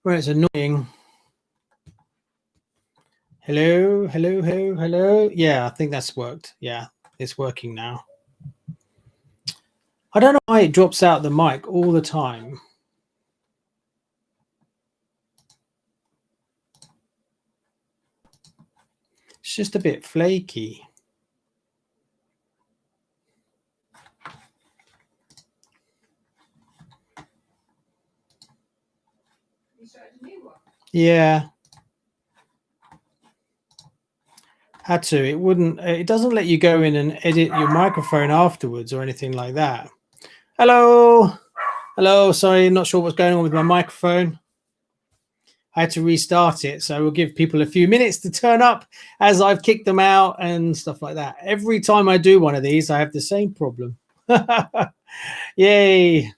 Well, it's annoying. Hello, hello, hello, hello. Yeah, I think that's worked. Yeah, it's working now. I don't know why it drops out the mic all the time. It's just a bit flaky. Yeah. Had to. It wouldn't. It doesn't let you go in and edit your microphone afterwards or anything like that. Hello. Hello. Sorry, not sure what's going on with my microphone. I had to restart it, so we'll give people a few minutes to turn up as I've kicked them out and stuff like that. Every time I do one of these, I have the same problem. Yay.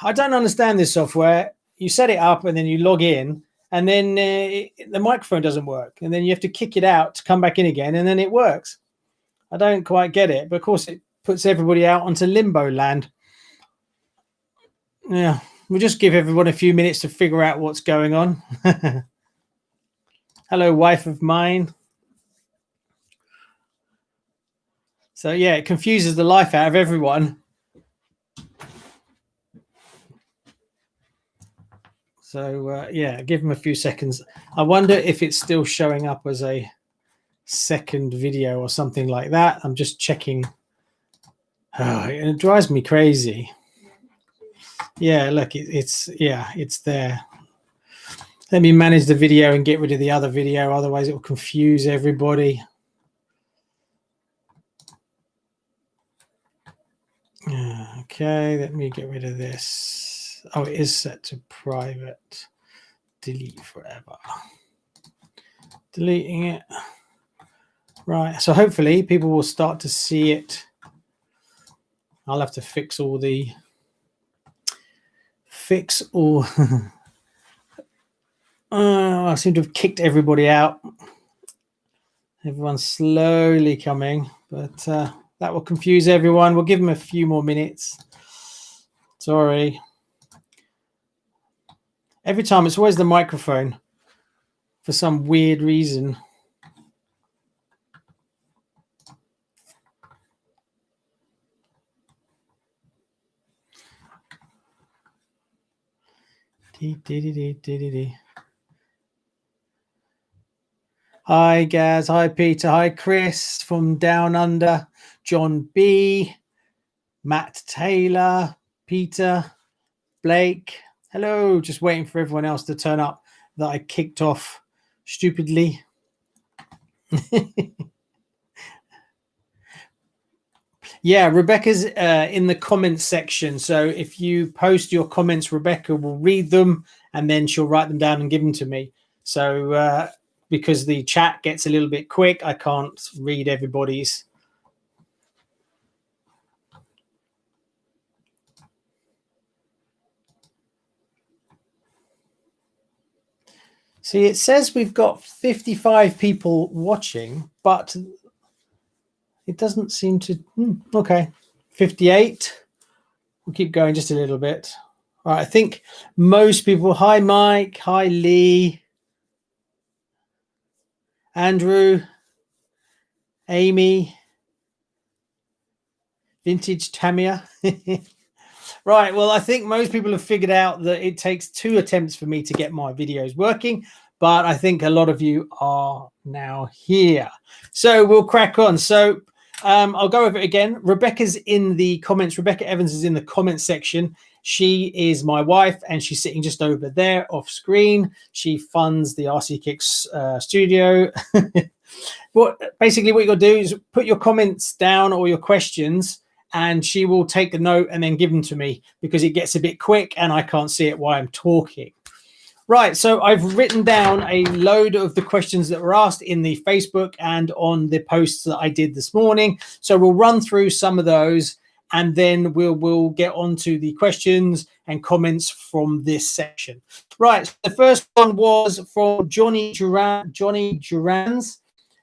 I don't understand this software. You set it up and then you log in, and then the microphone doesn't work, and then you have to kick it out to come back in again, and then it works. I don't quite get it, but of course it puts everybody out onto limbo land. Yeah, we'll just give everyone a few minutes to figure out what's going on. Hello, wife of mine. So yeah, it confuses the life out of everyone. So yeah, give them a few seconds. I wonder if it's still showing up as a second video or something like that. I'm just checking. Oh, it drives me crazy. Yeah, look, it's there. Let me manage the video and get rid of the other video, otherwise it will confuse everybody. Okay, let me get rid of this. Oh, it is set to private. Delete forever. Deleting it. Right, so hopefully people will start to see it. I'll have to fix all I seem to have kicked everybody out. Everyone's slowly coming, but that will confuse everyone. We'll give them a few more minutes. Sorry. Every time it's always the microphone for some weird reason. Hi, Gaz. Hi, Peter. Hi, Chris from Down Under. John B. Matt Taylor. Peter. Blake. Hello. Just waiting for everyone else to turn up that I kicked off stupidly. Yeah, Rebecca's in the comments section. So if you post your comments, Rebecca will read them and then she'll write them down and give them to me. So because the chat gets a little bit quick, I can't read everybody's. See, it says we've got 55 people watching, but it doesn't seem to. Okay, 58. We'll keep going just a little bit. All right, I think most people. Hi, Mike. Hi, Lee. Andrew. Amy. Vintage Tamia. Right, well, I think most people have figured out that it takes 2 attempts for me to get my videos working, but I think a lot of you are now here. So we'll crack on. So I'll go over it again. Rebecca's in the comments. Rebecca Evans is in the comments section. She is my wife, and she's sitting just over there off screen. She funds the RCKicks studio. Basically, what you got to do is put your comments down or your questions, and she will take a note and then give them to me because it gets a bit quick and I can't see it while I'm talking. Right, so I've written down a load of the questions that were asked in the Facebook and on the posts that I did this morning. So we'll run through some of those and then we'll get on to the questions and comments from this section. Right, so the first one was from Johnny Durans.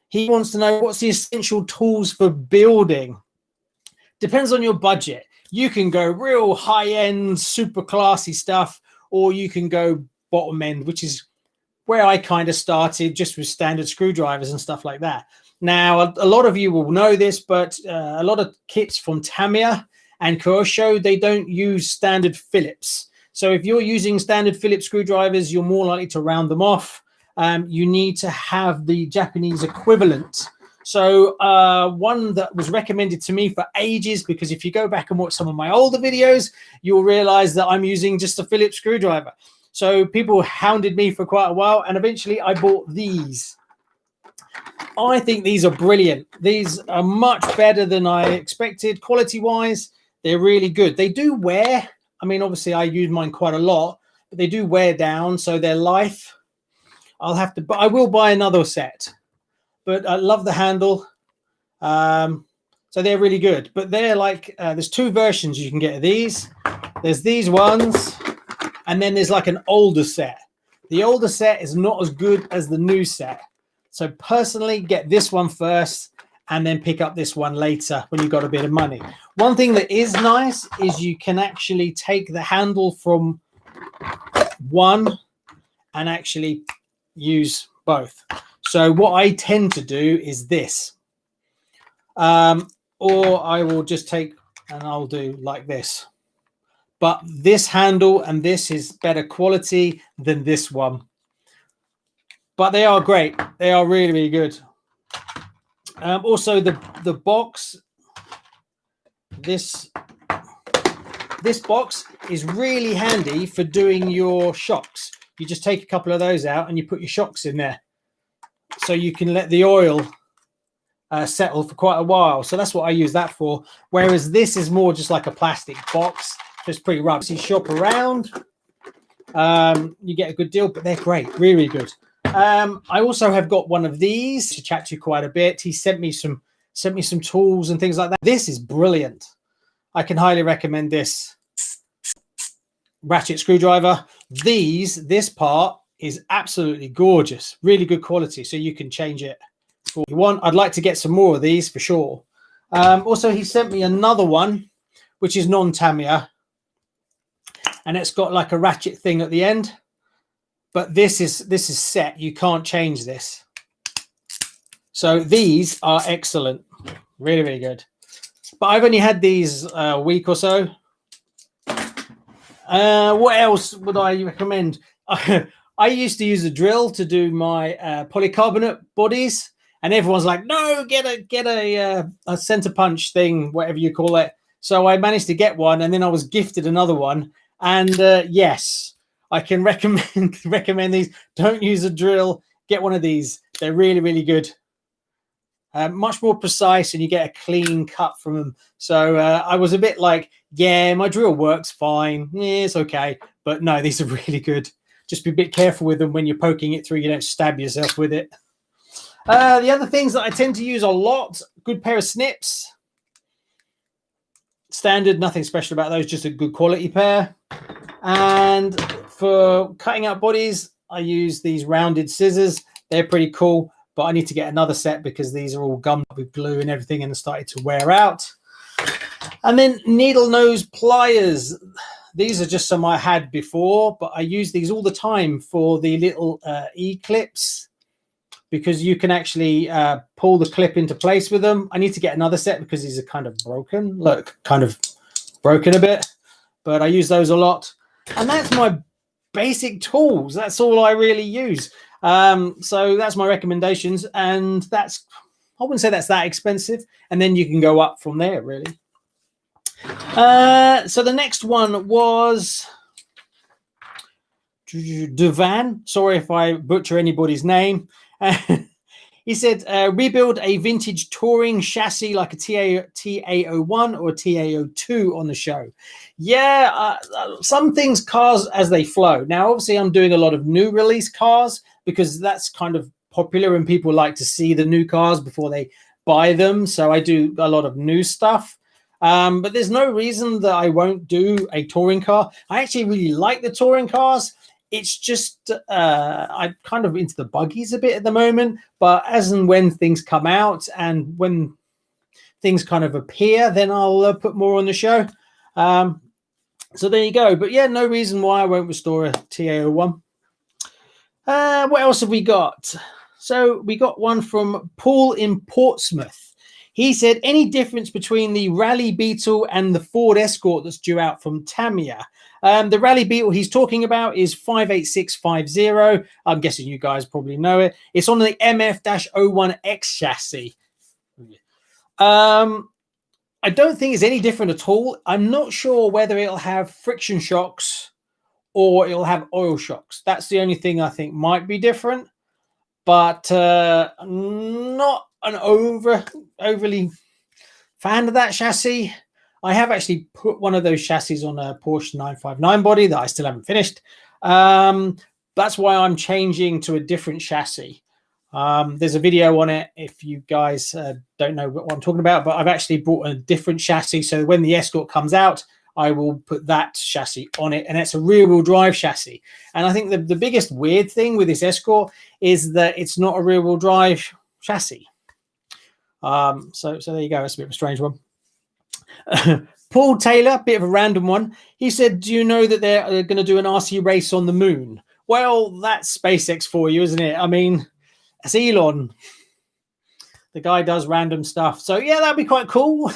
He wants to know, what's the essential tools for building? Depends on your budget. You can go real high-end, super classy stuff, or you can go bottom end, which is where I kind of started, just with standard screwdrivers and stuff like that. Now, a lot of you will know this, but a lot of kits from Tamiya and Kyosho, they don't use standard Phillips. So if you're using standard Phillips screwdrivers, you're more likely to round them off. You need to have the Japanese equivalent. So one that was recommended to me for ages, because if you go back and watch some of my older videos, you'll realize that I'm using just a Phillips screwdriver. So people hounded me for quite a while, and eventually I bought these. I think these are brilliant. These are much better than I expected. Quality-wise, they're really good. They do wear. I mean, obviously, I use mine quite a lot, but they do wear down, so their life, I'll have to, but I will buy another set. But I love the handle. So they're really good. But they're like, there's two versions you can get of these. There's these ones, and then there's like an older set. The older set is not as good as the new set. So personally, get this one first and then pick up this one later when you've got a bit of money. One thing that is nice is you can actually take the handle from one and actually use both. So what I tend to do is this, or I will just take and I'll do like this. But this handle and this is better quality than this one. But they are great. They are really, really good. Also, the box, this box is really handy for doing your shocks. You just take a couple of those out and you put your shocks in there. So you can let the oil settle for quite a while. So that's what I use that for. Whereas this is more just like a plastic box. Just pretty rough. So you shop around, you get a good deal, but they're great, really good. I also have got one of these to chat to you quite a bit. He sent me some tools and things like that. This is brilliant. I can highly recommend this ratchet screwdriver. This part is absolutely gorgeous, really good quality. So you can change it if you want. I'd like to get some more of these for sure. Also, he sent me another one, which is non-Tamiya, and it's got like a ratchet thing at the end. But this is set. You can't change this. So these are excellent, really, really good. But I've only had these a week or so. What else would I recommend? I used to use a drill to do my polycarbonate bodies, and everyone's like, "No, get a center punch thing, whatever you call it." So I managed to get one, and then I was gifted another one. And yes, I can recommend these. Don't use a drill. Get one of these. They're really, really good. Much more precise, and you get a clean cut from them. So I was a bit like, yeah, my drill works fine. Yeah, it's okay. But no, these are really good. Just be a bit careful with them when you're poking it through. You don't stab yourself with it. The other things that I tend to use a lot, good pair of snips. Standard, nothing special about those, just a good quality pair. And for cutting out bodies, I use these rounded scissors. They're pretty cool, but I need to get another set because these are all gummed up with glue and everything and started to wear out. And then needle nose pliers. These are just some I had before, but I use these all the time for the little E-clips because you can actually pull the clip into place with them. I need to get another set because these are kind of broken. Look, kind of broken a bit, but I use those a lot. And that's my basic tools. That's all I really use. So that's my recommendations. And that's, I wouldn't say that's that expensive. And then you can go up from there, really. So the next one was Duvan. Sorry if I butcher anybody's name. He said, rebuild a vintage touring chassis like a TA01 or TA02 on the show. Yeah, some things, cars as they flow. Now, obviously, I'm doing a lot of new release cars because that's kind of popular and people like to see the new cars before they buy them. So I do a lot of new stuff. But there's no reason that I won't do a touring car. I actually really like the touring cars. It's just I'm kind of into the buggies a bit at the moment, but as and when things come out and when things kind of appear, then I'll put more on the show. So there you go. But yeah, no reason why I won't restore a TA01. What else have we got? So we got one from Paul in Portsmouth. He said, any difference between the Rally Beetle and the Ford Escort that's due out from Tamiya? The Rally Beetle he's talking about is 58650. I'm guessing you guys probably know it. It's on the MF-01X chassis. I don't think it's any different at all. I'm not sure whether it'll have friction shocks or it'll have oil shocks. That's the only thing I think might be different, but not an overly fan of that chassis. I have actually put one of those chassis on a Porsche 959 body that I still haven't finished. That's why I'm changing to a different chassis. There's a video on it if you guys don't know what I'm talking about, but I've actually bought a different chassis. So when the Escort comes out, I will put that chassis on it, and it's a rear-wheel drive chassis. And I think the biggest weird thing with this Escort is that it's not a rear-wheel drive chassis. So there you go. It's a bit of a strange one. Paul Taylor, bit of a random one. He said, do you know that they're going to do an RC race on the moon? Well, that's SpaceX for you, isn't it? I mean, it's Elon. The guy does random stuff. So, yeah, that'd be quite cool.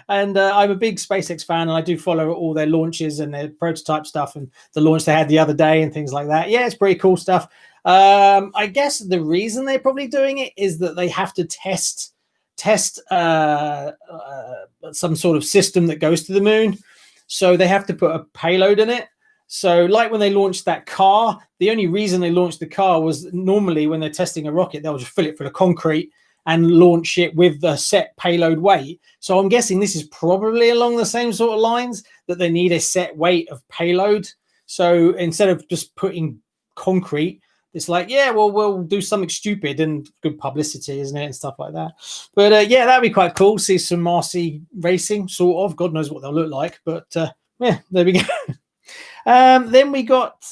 And I'm a big SpaceX fan, and I do follow all their launches and their prototype stuff and the launch they had the other day and things like that. Yeah, it's pretty cool stuff. I guess the reason they're probably doing it is that they have to test some sort of system that goes to the moon. So they have to put a payload in it. So like when they launched that car, the only reason they launched the car was normally when they're testing a rocket, they'll just fill it full of concrete and launch it with the set payload weight. So I'm guessing this is probably along the same sort of lines, that they need a set weight of payload. So instead of just putting concrete, it's like, yeah, well, we'll do something stupid, and good publicity, isn't it? And stuff like that. But yeah, that'd be quite cool. See some RC racing, sort of. God knows what they'll look like. But yeah, there we go. Then we got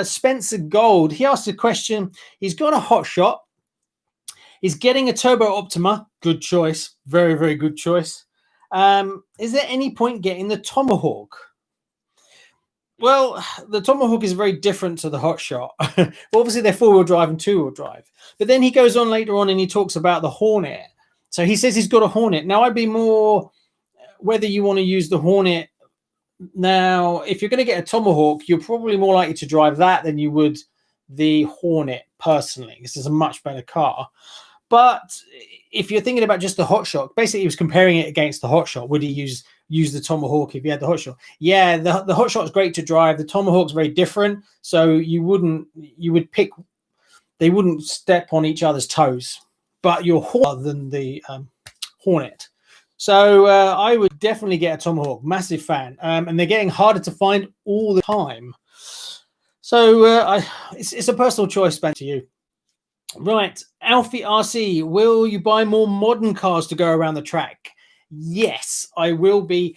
Spencer Gold. He asked a question. He's got a hot shot. He's getting a Turbo Optima. Good choice. Very, very good choice. Is there any point getting the Tomahawk? Well, the Tomahawk is very different to the hot shot. Well, obviously, they're four-wheel drive and two-wheel drive. But then he goes on later on and he talks about the Hornet. So he says he's got a Hornet. Now, I'd be more whether you want to use the Hornet. Now, if you're going to get a Tomahawk, you're probably more likely to drive that than you would the Hornet, personally. This is a much better car. But if you're thinking about just the hot shot, basically he was comparing it against the hot shot. Would he use the Tomahawk if he had the hot shot? Yeah, the hot shot is great to drive. The Tomahawk's very different. So they wouldn't step on each other's toes. But you're harder than the Hornet. So I would definitely get a Tomahawk. Massive fan. And they're getting harder to find all the time. So it's a personal choice back to you. Right. Alfie RC, will you buy more modern cars to go around the track? Yes, I will be.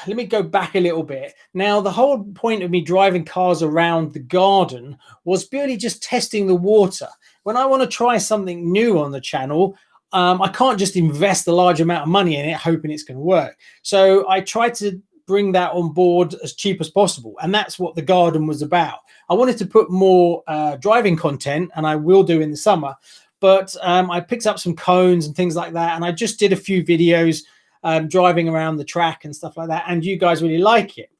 Let me go back a little bit. Now, the whole point of me driving cars around the garden was purely just testing the water. When I want to try something new on the channel, I can't just invest a large amount of money in it hoping it's going to work. So I tried to bring that on board as cheap as possible. And that's what the garden was about. I wanted to put more driving content, and I will do in the summer. But I picked up some cones and things like that. And I just did a few videos driving around the track and stuff like that. And you guys really like it.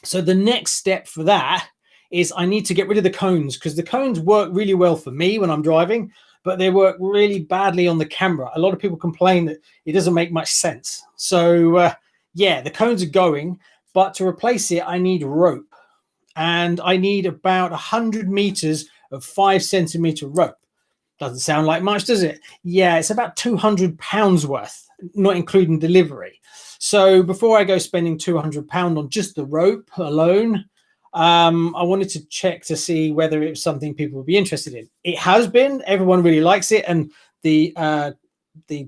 So the next step for that is I need to get rid of the cones, because the cones work really well for me when I'm driving, but they work really badly on the camera. A lot of people complain that it doesn't make much sense. So yeah, the cones are going, but to replace it, I need rope. And I need about 100 meters of 5 centimeter rope. Doesn't sound like much, does it? Yeah, it's about 200 pounds worth, not including delivery. So before I go spending 200 pounds on just the rope alone, I wanted to check to see whether it was something people would be interested in. It has been. Everyone really likes it. And the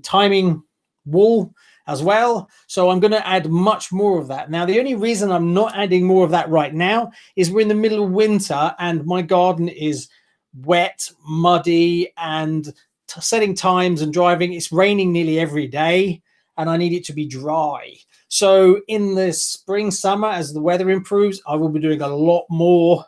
timing wall as well. So I'm going to add much more of that. Now, the only reason I'm not adding more of that right now is we're in the middle of winter and my garden is wet, muddy, and setting times and driving. It's raining nearly every day and I need it to be dry. So in the spring, summer, as the weather improves, I will be doing a lot more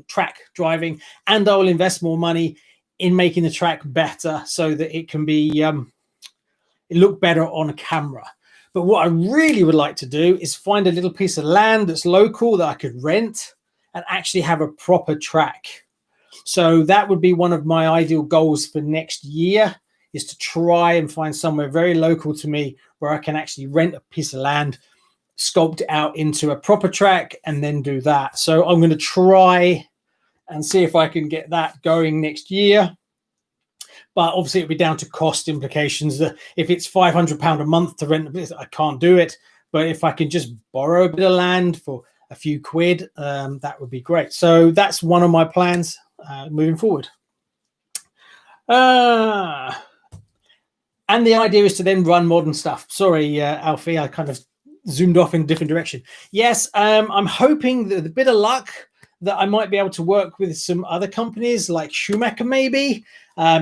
track driving, and I will invest more money in making the track better so that it can be it look better on a camera. But what I really would like to do is find a little piece of land that's local that I could rent and actually have a proper track. So that would be one of my ideal goals for next year, is to try and find somewhere very local to me where I can actually rent a piece of land, sculpt it out into a proper track, and then do that. So I'm going to try and see if I can get that going next year. But obviously it'll be down to cost implications. That if it's £500 a month to rent, I can't do it. But if I can just borrow a bit of land for a few quid, that would be great. So that's one of my plans moving forward. And the idea is to then run modern stuff. Sorry, Alfie, I kind of zoomed off in a different direction. Yes, I'm hoping that with a bit of luck that I might be able to work with some other companies like Schumacher, maybe.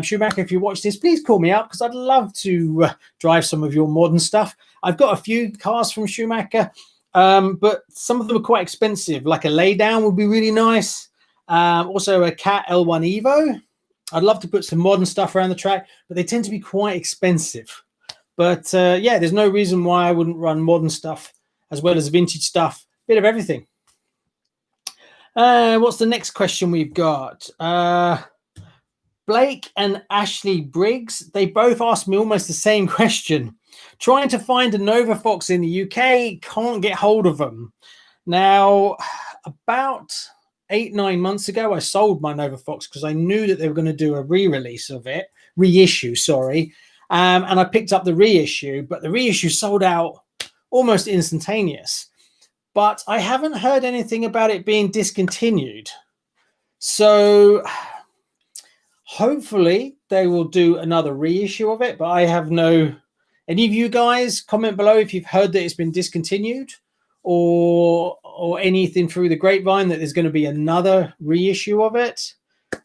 Schumacher, if you watch this, please call me up because I'd love to drive some of your modern stuff. I've got a few cars from Schumacher, but some of them are quite expensive. Like a laydown would be really nice. Also a Cat L1 Evo. I'd love to put some modern stuff around the track, but they tend to be quite expensive. But yeah, there's no reason why I wouldn't run modern stuff as well as vintage stuff, bit of everything. What's the next question we've got? Blake and Ashley Briggs, they both asked me almost the same question. Trying to find a Nova Fox in the UK, can't get hold of them. Now, about 8-9 months ago, I sold my Nova Fox because I knew that they were going to do a re-release of it, reissue, sorry. And I picked up the reissue, but the reissue sold out almost instantaneous. But I haven't heard anything about it being discontinued. So hopefully they will do another reissue of it, but I have no... Any of you guys comment below if you've heard that it's been discontinued or anything through the grapevine that there's going to be another reissue of it.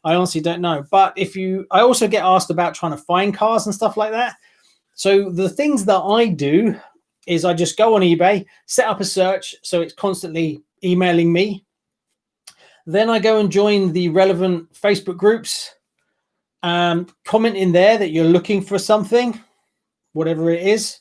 I honestly don't know. But I also get asked about trying to find cars and stuff like that. So the things that I do is I just go on eBay, set up a search so it's constantly emailing me. Then I go and join the relevant Facebook groups, comment in there that you're looking for something, whatever it is.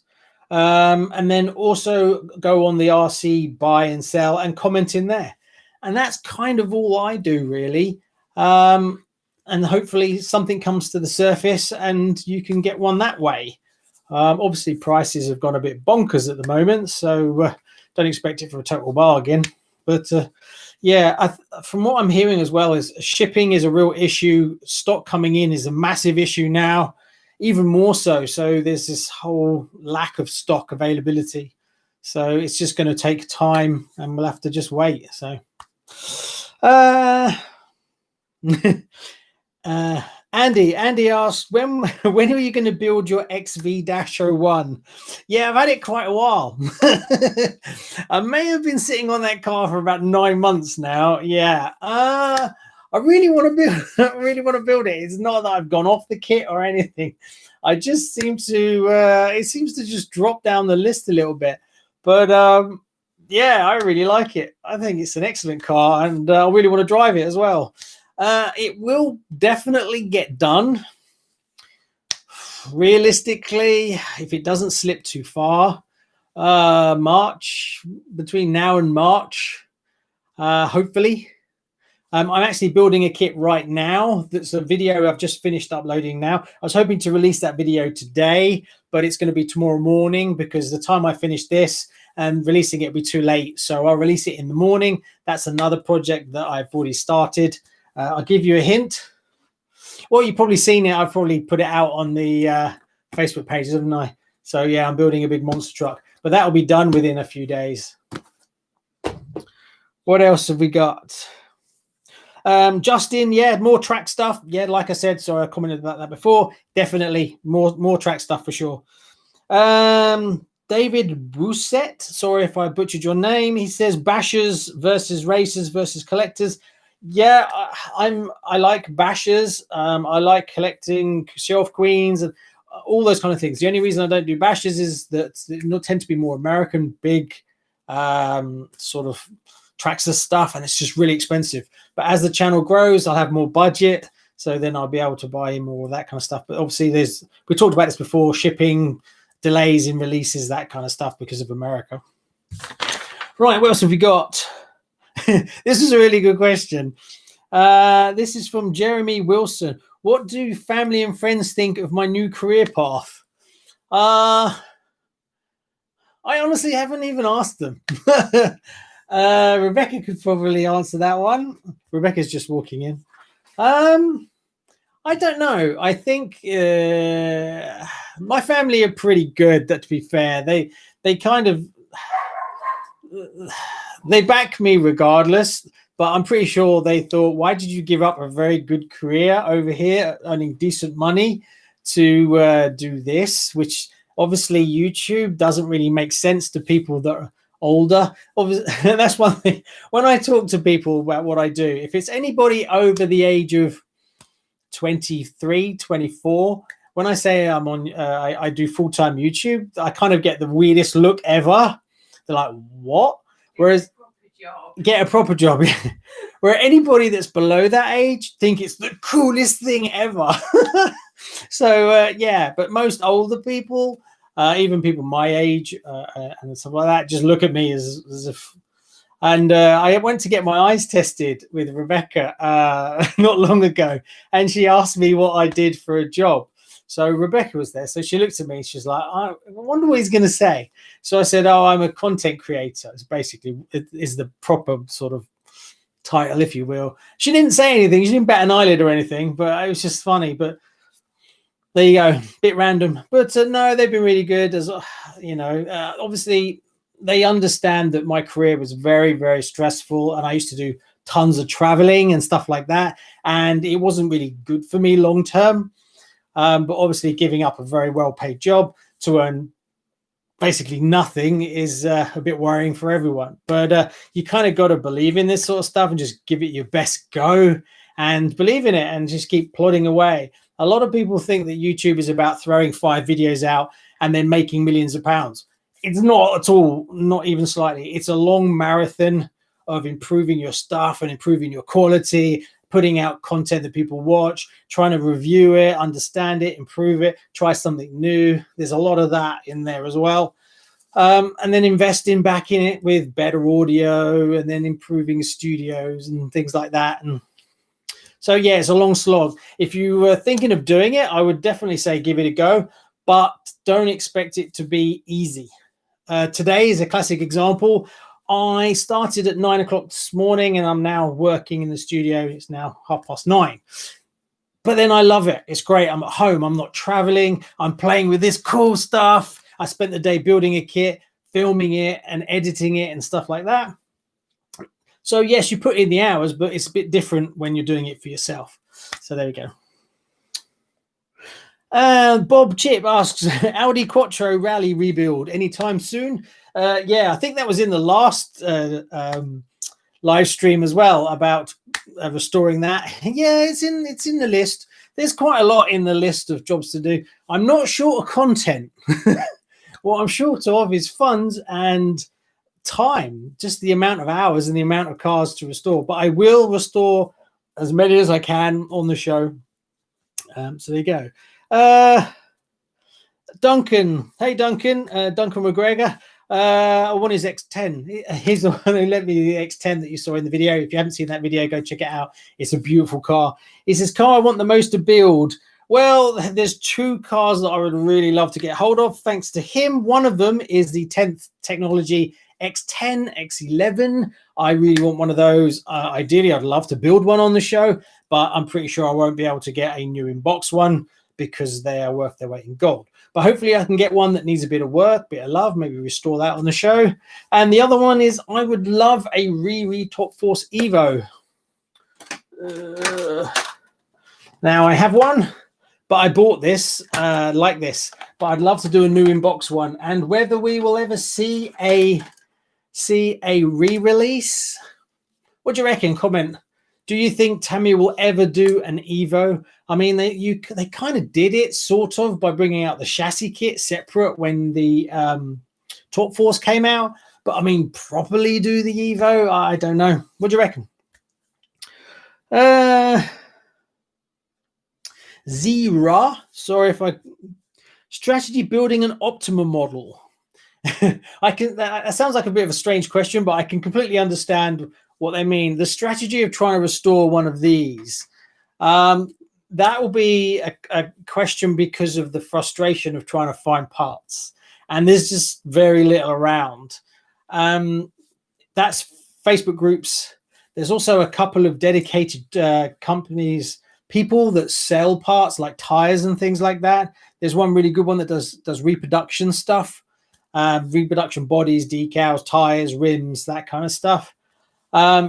And then also go on the RC buy and sell and comment in there. And that's kind of all I do, really. And hopefully something comes to the surface and you can get one that way. Obviously, prices have gone a bit bonkers at the moment, so don't expect it for a total bargain. But yeah, from what I'm hearing as well is shipping is a real issue. Stock coming in is a massive issue now, even more so. So there's this whole lack of stock availability. So it's just going to take time, and we'll have to just wait. So, Andy asked, when are you going to build your XV-01? Yeah, I've had it quite a while. I may have been sitting on that car for about 9 months now. Yeah, I really want to build. I really want to build it. It's not that I've gone off the kit or anything. I just seem to. It seems to just drop down the list a little bit. But yeah, I really like it. I think it's an excellent car, and I really want to drive it as well. It will definitely get done. Realistically, if it doesn't slip too far, March, between now and March, hopefully. I'm actually building a kit right now. That's a video I've just finished uploading now. I was hoping to release that video today, but it's going to be tomorrow morning because the time I finish this and releasing it will be too late. So I'll release it in the morning. That's another project that I've already started. I'll give you a hint. Well, you've probably seen it. I've probably put it out on the Facebook pages, haven't I? So yeah, I'm building a big monster truck, but that will be done within a few days. What else have we got? Justin, yeah, more track stuff. Yeah, like I said, sorry, I commented about that before. Definitely more track stuff for sure. David Brousset, sorry if I butchered your name. He says bashers versus racers versus collectors. Yeah, I like bashers. I like collecting shelf queens and all those kind of things. The only reason I don't do bashers is that they tend to be more American, big sort of Traxxas stuff, and it's just really expensive. But as the channel grows, I'll have more budget. So then I'll be able to buy more of that kind of stuff. But obviously we talked about this before, shipping, delays in releases, that kind of stuff because of America. Right, what else have we got? This is a really good question. This is from Jeremy Wilson. What do family and friends think of my new career path? I honestly haven't even asked them. Rebecca could probably answer that one. Rebecca's just walking in. I don't know. I think my family are pretty good. That, to be fair, they kind of they back me regardless. But I'm pretty sure they thought, why did you give up a very good career over here, earning decent money, to do this? Which obviously YouTube doesn't really make sense to people that are older. Obviously, that's one thing. When I talk to people about what I do, if it's anybody over the age of 23, 24, when I say I'm on, I do full-time YouTube, I kind of get the weirdest look ever. They're like, what? Whereas get a proper job. Where anybody that's below that age think it's the coolest thing ever. So yeah, but most older people, even people my age and stuff like that, just look at me as if. And I went to get my eyes tested with Rebecca not long ago, and she asked me what I did for a job. So Rebecca was there. So she looked at me. She's like, I wonder what he's going to say. So I said, oh, I'm a content creator. It's basically, it is the proper sort of title, if you will. She didn't say anything. She didn't bat an eyelid or anything, but it was just funny. But there you go. Bit random. But no, they've been really good. As you know, obviously they understand that my career was very, very stressful. And I used to do tons of traveling and stuff like that. And it wasn't really good for me long term. But obviously giving up a very well-paid job to earn basically nothing is a bit worrying for everyone. But you kind of got to believe in this sort of stuff and just give it your best go and believe in it and just keep plodding away. A lot of people think that YouTube is about throwing 5 videos out and then making millions of pounds. It's not at all, not even slightly. It's a long marathon of improving your stuff and improving your quality, putting out content that people watch, trying to review it, understand it, improve it, try something new. There's a lot of that in there as well. And then investing back in it with better audio and then improving studios and things like that. And so, yeah, it's a long slog. If you were thinking of doing it, I would definitely say give it a go, but don't expect it to be easy. Today is a classic example. I started at 9 o'clock this morning and I'm now working in the studio. It's now 9:30. But then I love it. It's great. I'm at home. I'm not traveling. I'm playing with this cool stuff. I spent the day building a kit, filming it and editing it and stuff like that. So yes, you put in the hours, but it's a bit different when you're doing it for yourself. So there we go. Bob Chip asks, Audi Quattro Rally rebuild anytime soon? Yeah, I think that was in the last live stream as well about restoring that. Yeah, it's in the list. There's quite a lot in the list of jobs to do. I'm not short of content. What I'm short of is funds and time, just the amount of hours and the amount of cars to restore. But I will restore as many as I can on the show. So there you go. Duncan, hey Duncan, Duncan McGregor. I want his X10. He's the one who lent me the X10 that you saw in the video. If you haven't seen that video, go check it out. It's a beautiful car. He says, car I want the most to build. Well, there's 2 cars that I would really love to get hold of, thanks to him. One of them is the 10th Technology X10, X11. I really want one of those. Ideally, I'd love to build one on the show, but I'm pretty sure I won't be able to get a new in-box one because they are worth their weight in gold. But hopefully I can get one that needs a bit of work, bit of love, maybe restore that on the show. And the other one is I would love a Riri Top Force Evo. Now I have one, but I bought this like this. But I'd love to do a new in-box one. And whether we will ever see a re-release, what do you reckon? Comment. Do you think Tamiya will ever do an Evo? I mean, they kind of did it sort of by bringing out the chassis kit separate when the Top Force came out. But I mean, properly do the Evo? I don't know. What do you reckon? Zira, sorry if I strategy building an optimum model. I can. That sounds like a bit of a strange question, but I can completely understand what they mean. The strategy of trying to restore one of these. That will be a question because of the frustration of trying to find parts, and there's just very little around. That's Facebook groups. There's also a couple of dedicated companies, people that sell parts like tires and things like that. There's one really good one that does reproduction stuff, reproduction bodies, decals, tires, rims, that kind of stuff.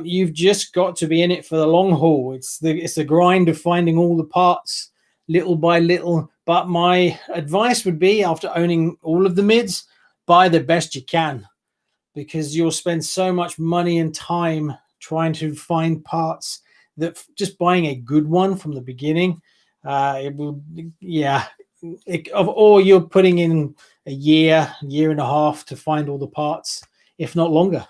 You've just got to be in it for the long haul. It's the grind of finding all the parts little by little. But my advice would be, after owning all of the mids, buy the best you can, because you'll spend so much money and time trying to find parts that just buying a good one from the beginning, it will, yeah. Or you're putting in a year and a half to find all the parts, if not longer.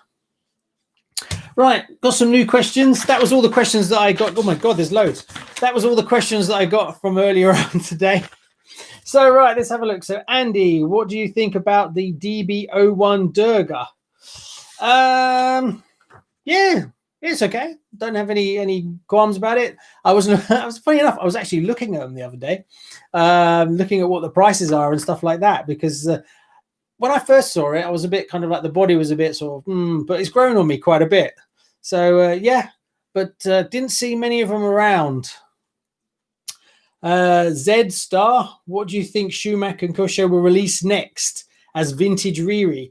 Right, got some new questions. That was all the questions that I got. Oh my God, there's loads. That was all the questions that I got from earlier on today. So, right, let's have a look. So, Andy, what do you think about the DB01 Durga? Yeah, it's okay. Don't have any qualms about it. I was funny enough, I was actually looking at them the other day, looking at what the prices are and stuff like that, because when I first saw it, I was a bit kind of like, the body was a bit sort of, but it's grown on me quite a bit. So yeah, but didn't see many of them around. Z Star, what do you think Schumacher and Kosho will release next as vintage Riri?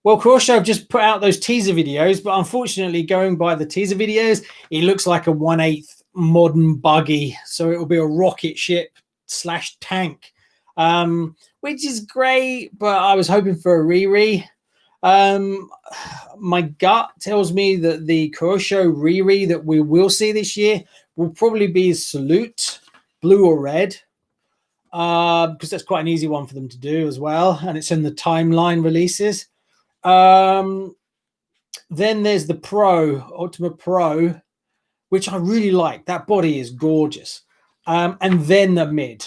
Well, Kosho have just put out those teaser videos, but unfortunately, going by the teaser videos, it looks like a 1/8 modern buggy. So it will be a rocket ship / tank, which is great, but I was hoping for a Riri. My gut tells me that the Kosho Riri that we will see this year will probably be Salute, blue or red, because that's quite an easy one for them to do as well, and it's in the timeline releases. Then there's the Pro, Ultima Pro, which I really like. That body is gorgeous. And then the mid.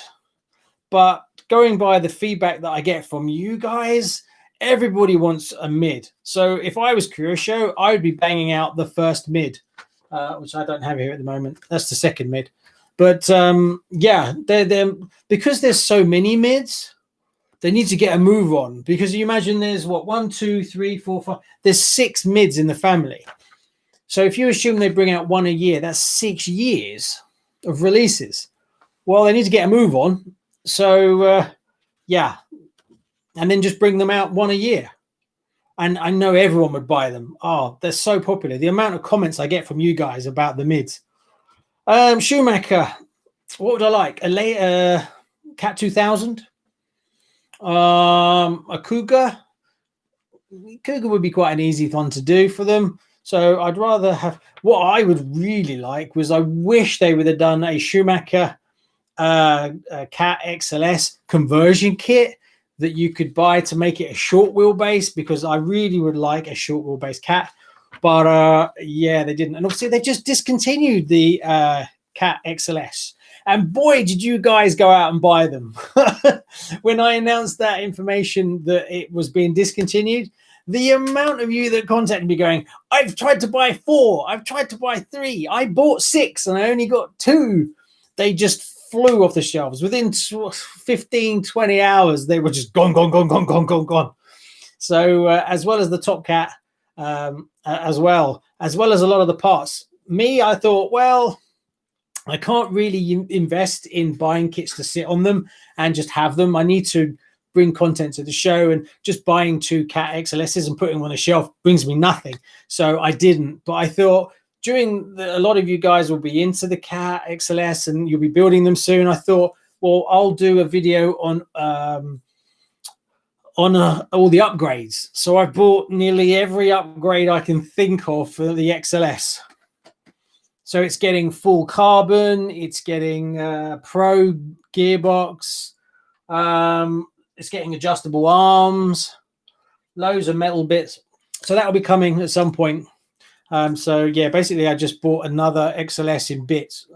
But going by the feedback that I get from you guys, everybody wants a mid. So if I was Kosho, I would be banging out the first mid, which I don't have here at the moment. That's the second mid. But yeah, they're because there's so many mids, they need to get a move on, because you imagine there's what, 1, 2, 3, 4, 5. There's 6 mids in the family. So if you assume they bring out one a year, that's 6 years of releases. Well, they need to get a move on. So yeah, and then just bring them out one a year. And I know everyone would buy them. Oh, they're so popular. The amount of comments I get from you guys about the mids. Schumacher, what would I like? A Cat 2000. A Cougar would be quite an easy one to do for them. So I'd rather have, what I would really like was, I wish they would have done a Schumacher a Cat XLS conversion kit that you could buy to make it a short wheelbase, because I really would like a short wheelbase Cat. But yeah, they didn't. And obviously they just discontinued the Cat XLS. And boy, did you guys go out and buy them. When I announced that information that it was being discontinued, the amount of you that contacted me going, I've tried to buy 4, I've tried to buy 3, I bought 6 and I only got 2. They just flew off the shelves. Within 15, 20 hours, they were just gone. So as well as the Top Cat, as well as a lot of the parts. I thought, well, I can't really invest in buying kits to sit on them and just have them. I need to bring content to the show, and just buying 2 Cat XLSs and putting them on a shelf brings me nothing. So I didn't. But I thought, a lot of you guys will be into the Cat XLS and you'll be building them soon. I thought, well, I'll do a video on all the upgrades. So I bought nearly every upgrade I can think of for the XLS. So it's getting full carbon, it's getting pro gearbox, it's getting adjustable arms, loads of metal bits. So that will be coming at some point. So yeah, basically I just bought another XLS in bits.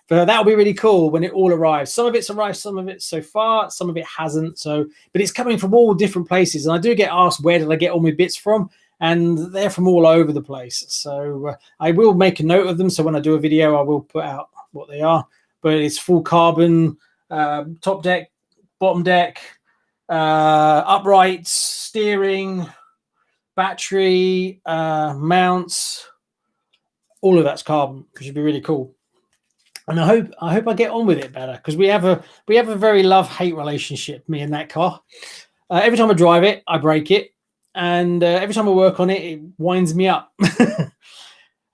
But that'll be really cool when it all arrives. Some of it's arrived, some of it so far, some of it hasn't. So, but it's coming from all different places. And I do get asked, where did I get all my bits from? And they're from all over the place. So I will make a note of them. So when I do a video, I will put out what they are. But it's full carbon, top deck, bottom deck, uprights, steering, battery, mounts. All of that's carbon, which would be really cool. And I hope I get on with it better, because we have a very love-hate relationship, me and that car. Every time I drive it, I break it, and every time I work on it, it winds me up.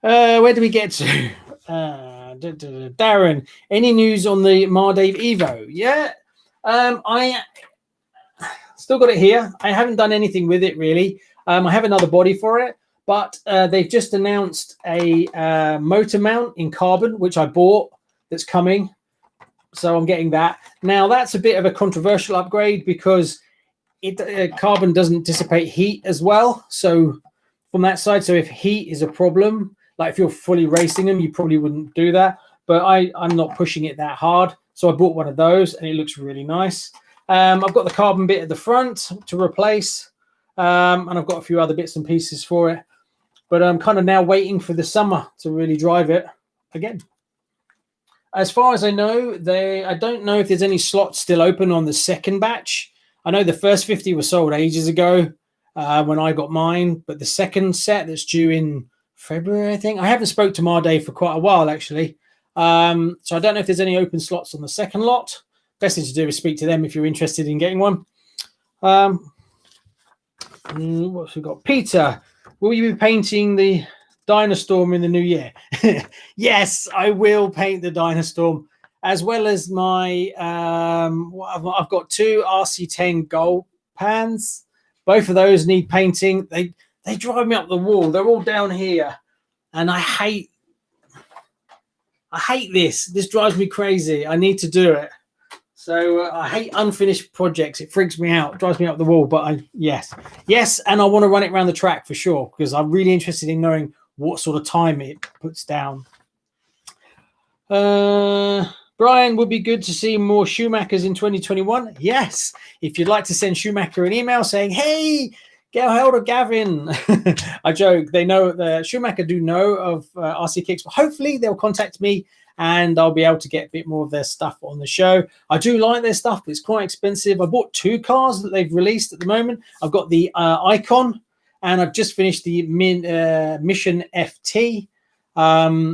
Where do we get to? Darren, any news on the Mardave Evo? Yeah, I still got it here. I haven't done anything with it really. I have another body for it, but they've just announced a motor mount in carbon, which I bought. That's coming, so I'm getting that. Now that's a bit of a controversial upgrade because it carbon doesn't dissipate heat as well. So from that side, so if heat is a problem, like if you're fully racing them, you probably wouldn't do that. But I'm not pushing it that hard, so I bought one of those, and it looks really nice. I've got the carbon bit at the front to replace, and I've got a few other bits and pieces for it. But I'm kind of now waiting for the summer to really drive it again. As far as I know, I don't know if there's any slots still open on the second batch. I know the first 50 were sold ages ago when I got mine, but the second set that's due in February, I think. I haven't spoke to Mardave for quite a while, actually. So I don't know if there's any open slots on the second lot. Best thing to do is speak to them if you're interested in getting one. What's we got? Peter, will you be painting the Dynastorm in the new year? Yes, I will paint the Dynastorm, as well as my I've got 2 RC10 gold pans. Both of those need painting. They drive me up the wall. They're all down here, and I hate this. This drives me crazy. I need to do it. So I hate unfinished projects. It freaks me out. It drives me up the wall. But yes, and I want to run it around the track for sure, because I'm really interested in knowing what sort of time it puts down. Brian, would be good to see more Schumachers in 2021. Yes, if you'd like to send Schumacher an email saying, hey, get a hold of Gavin. I joke. They know, the Schumacher do know of RCKicks, but hopefully they'll contact me and I'll be able to get a bit more of their stuff on the show. I do like their stuff, but it's quite expensive. I bought 2 cars that they've released at the moment. I've got the Icon, and I've just finished the Mission FT.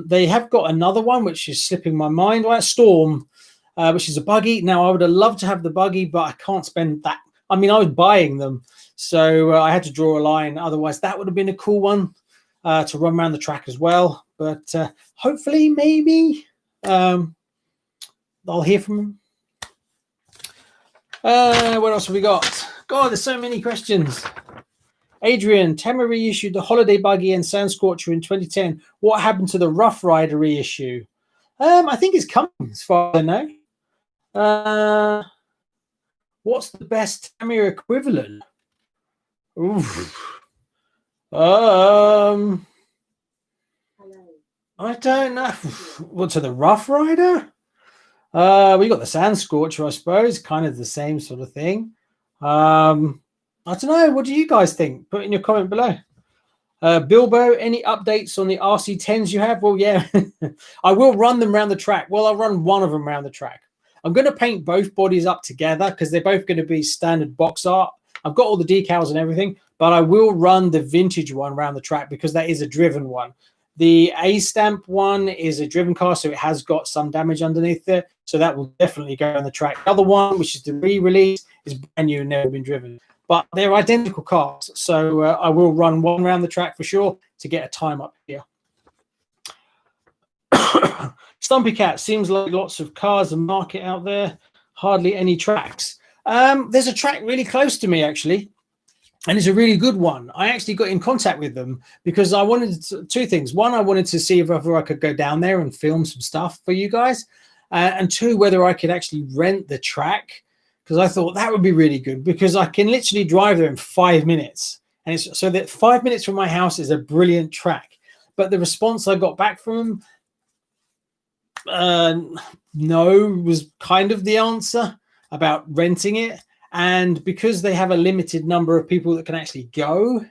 They have got another one, which is slipping my mind, right? Storm, which is a buggy. Now, I would have loved to have the buggy, but I can't spend that. I mean, I was buying them, so I had to draw a line. Otherwise, that would have been a cool one to run around the track as well. But hopefully, maybe I'll hear from them. What else have we got? God, there's so many questions. Adrian, Tama reissued the Holiday Buggy and Sand Scorcher in 2010. What happened to the Rough Rider reissue? I think it's coming, as far as I know. What's the best Tamiya equivalent? Oof. I don't know. What's the Rough Rider? We got the Sand Scorcher, I suppose, kind of the same sort of thing. I don't know. What do you guys think? Put in your comment below. Bilbo, any updates on the RC10s you have? Well, yeah, I will run them around the track. Well, I'll run one of them around the track. I'm going to paint both bodies up together because they're both going to be standard box art. I've got all the decals and everything, but I will run the vintage one around the track because that is a driven one. The A-Stamp one is a driven car, so it has got some damage underneath it. So that will definitely go on the track. The other one, which is the re-release, is brand new and never been driven. But they're identical cars, so I will run one around the track for sure to get a time up here. Stumpy Cat, seems like lots of cars and market out there, hardly any tracks. There's a track really close to me, actually, and it's a really good one. I actually got in contact with them because I wanted two things. One, I wanted to see whether I could go down there and film some stuff for you guys, and two, whether I could actually rent the track, because I thought that would be really good because I can literally drive there in 5 minutes And it's so that 5 minutes from my house is a brilliant track. But the response I got back from them, no, was kind of the answer about renting it. And because they have a limited number of people that can actually go,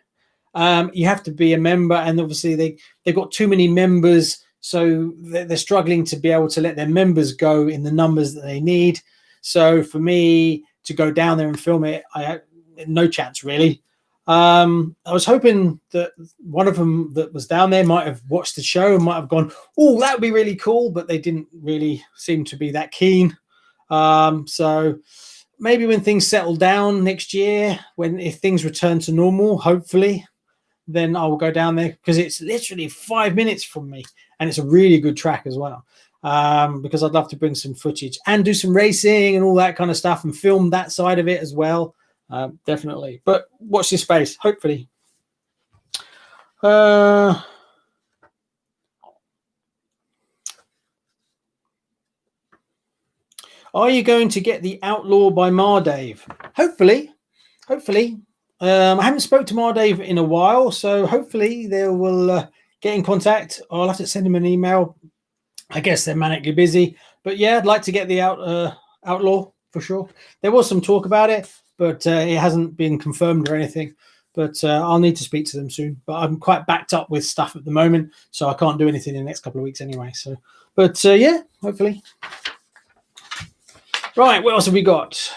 you have to be a member, and obviously they've got too many members, so they're struggling to be able to let their members go in the numbers that they need. So for me to go down there and film it, I had no chance really. I was hoping that one of them that was down there might have watched the show and might have gone, oh, that would be really cool, but they didn't really seem to be that keen. So maybe when things settle down next year, if things return to normal, hopefully, then I will go down there, because it's literally 5 minutes from me, and it's a really good track as well. Because I'd love to bring some footage and do some racing and all that kind of stuff and film that side of it as well. Definitely. But watch this space, hopefully. Are you going to get the Outlaw by Mardave? Hopefully. I haven't spoke to Mardave in a while, so hopefully they will get in contact. I'll have to send him an email. I guess they're manically busy, but yeah, I'd like to get the Outlaw for sure. There was some talk about it, but it hasn't been confirmed or anything. But I'll need to speak to them soon. But I'm quite backed up with stuff at the moment, so I can't do anything in the next couple of weeks anyway. So, but yeah, hopefully. Right, what else have we got?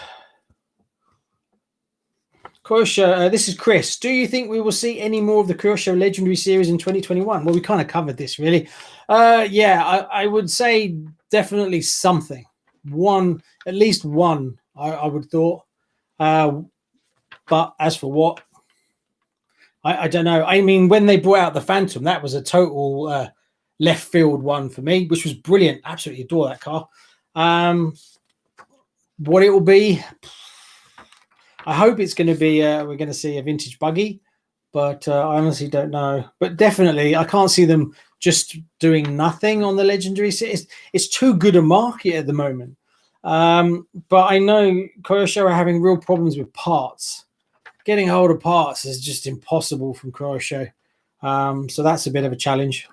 Croatia, this is Chris. Do you think we will see any more of the Croatia Legendary Series in 2021? Well, we kind of covered this, really. Yeah, I would say definitely something. At least one, I would thought. But as for what, I don't know. I mean, when they brought out the Phantom, that was a total left field one for me, which was brilliant. Absolutely adore that car. What it will be, I hope it's going to be, we're going to see a vintage buggy, but I honestly don't know. But definitely, I can't see them just doing nothing on the Legendary Series. It's too good a market at the moment. But I know Croatia are having real problems with parts. Getting hold of parts is just impossible from Croatia. So that's a bit of a challenge.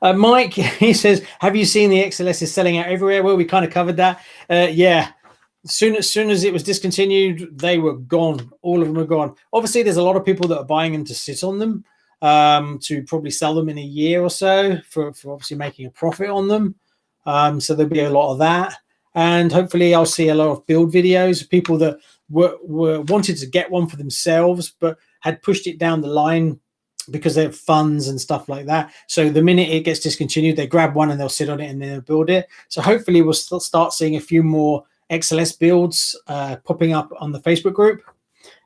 Mike, he says, have you seen the XLS is selling out everywhere? Well, we kind of covered that. Yeah. As soon as it was discontinued, they were gone. All of them are gone. Obviously, there's a lot of people that are buying them to sit on them, to probably sell them in a year or so for obviously making a profit on them. So there'll be a lot of that. And hopefully I'll see a lot of build videos of people that were wanted to get one for themselves, but had pushed it down the line because they have funds and stuff like that. So the minute it gets discontinued, they grab one and they'll sit on it and then they'll build it. So hopefully we'll start seeing a few more XLS builds popping up on the Facebook group.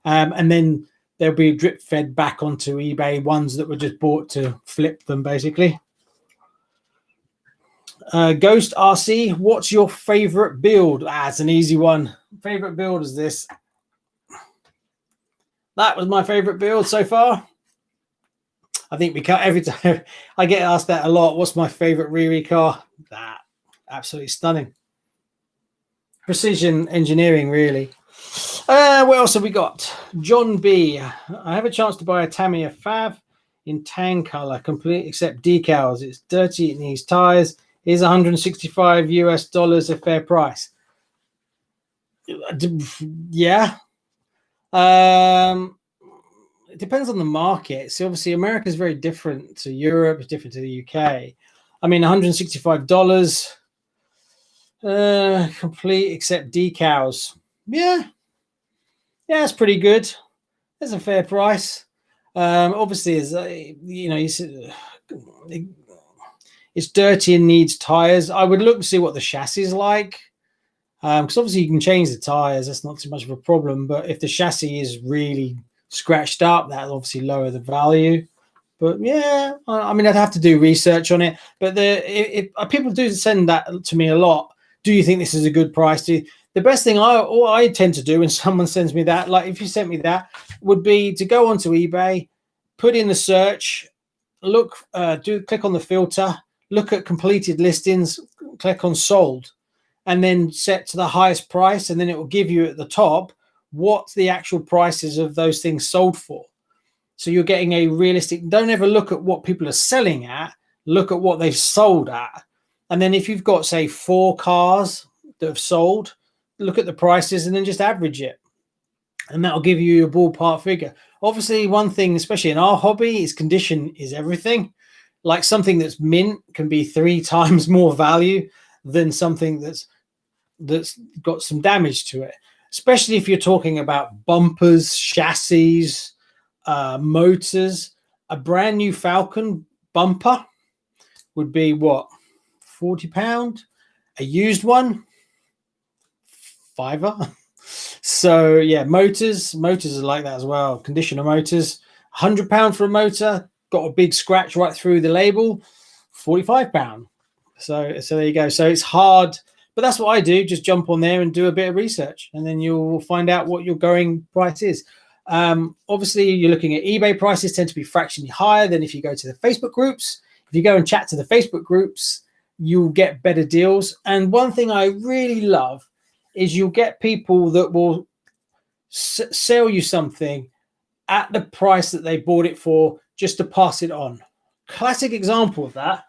And then they'll be drip fed back onto eBay, ones that were just bought to flip them, basically. Ghost RC, what's your favorite build? It's an easy one. Favorite build is this. That was my favorite build so far. I think we can't, every time I get asked that a lot. What's my favorite Riri car? That absolutely stunning. Precision engineering, really. What else have we got? John B. I have a chance to buy a Tamiya Fav in tan color, complete except decals. It's dirty. It needs tires. Is $165 US a fair price? Yeah. It depends on the market. So obviously America is very different to Europe. It's different to the UK. I mean, $165, complete except decals. Yeah, it's pretty good. That's a fair price. Obviously, it's dirty and needs tires. I would look to see what the chassis is like, because obviously you can change the tires. That's not too much of a problem. But if the chassis is really scratched up, that'll obviously lower the value. But yeah, I mean, I'd have to do research on it. But people do send that to me a lot. Do you think this is a good price? The best thing I tend to do when someone sends me that, like if you sent me that, would be to go onto eBay, put in the search, look, click on the filter, look at completed listings, click on sold, and then set to the highest price, and then it will give you at the top what's the actual prices of those things sold for. So you're getting a realistic, don't ever look at what people are selling at, look at what they've sold at. And then if you've got, say, 4 cars that have sold, look at the prices and then just average it. And that'll give you a ballpark figure. Obviously, one thing, especially in our hobby, is condition is everything. Like something that's mint can be 3 times more value than something that's got some damage to it, especially if you're talking about bumpers, chassis, motors. A brand new Falcon bumper would be what, £40? A used one, £5. So yeah, motors are like that as well. Conditioner motors, £100 for a motor, got a big scratch right through the label, £45. So there you go. So it's hard, but that's what I do. Just jump on there and do a bit of research, and then you'll find out what your going price is. Obviously, you're looking at eBay prices tend to be fractionally higher than if you go to the Facebook groups. If you go and chat to the Facebook groups, you'll get better deals. And one thing I really love is you'll get people that will sell you something at the price that they bought it for, just to pass it on. Classic example of that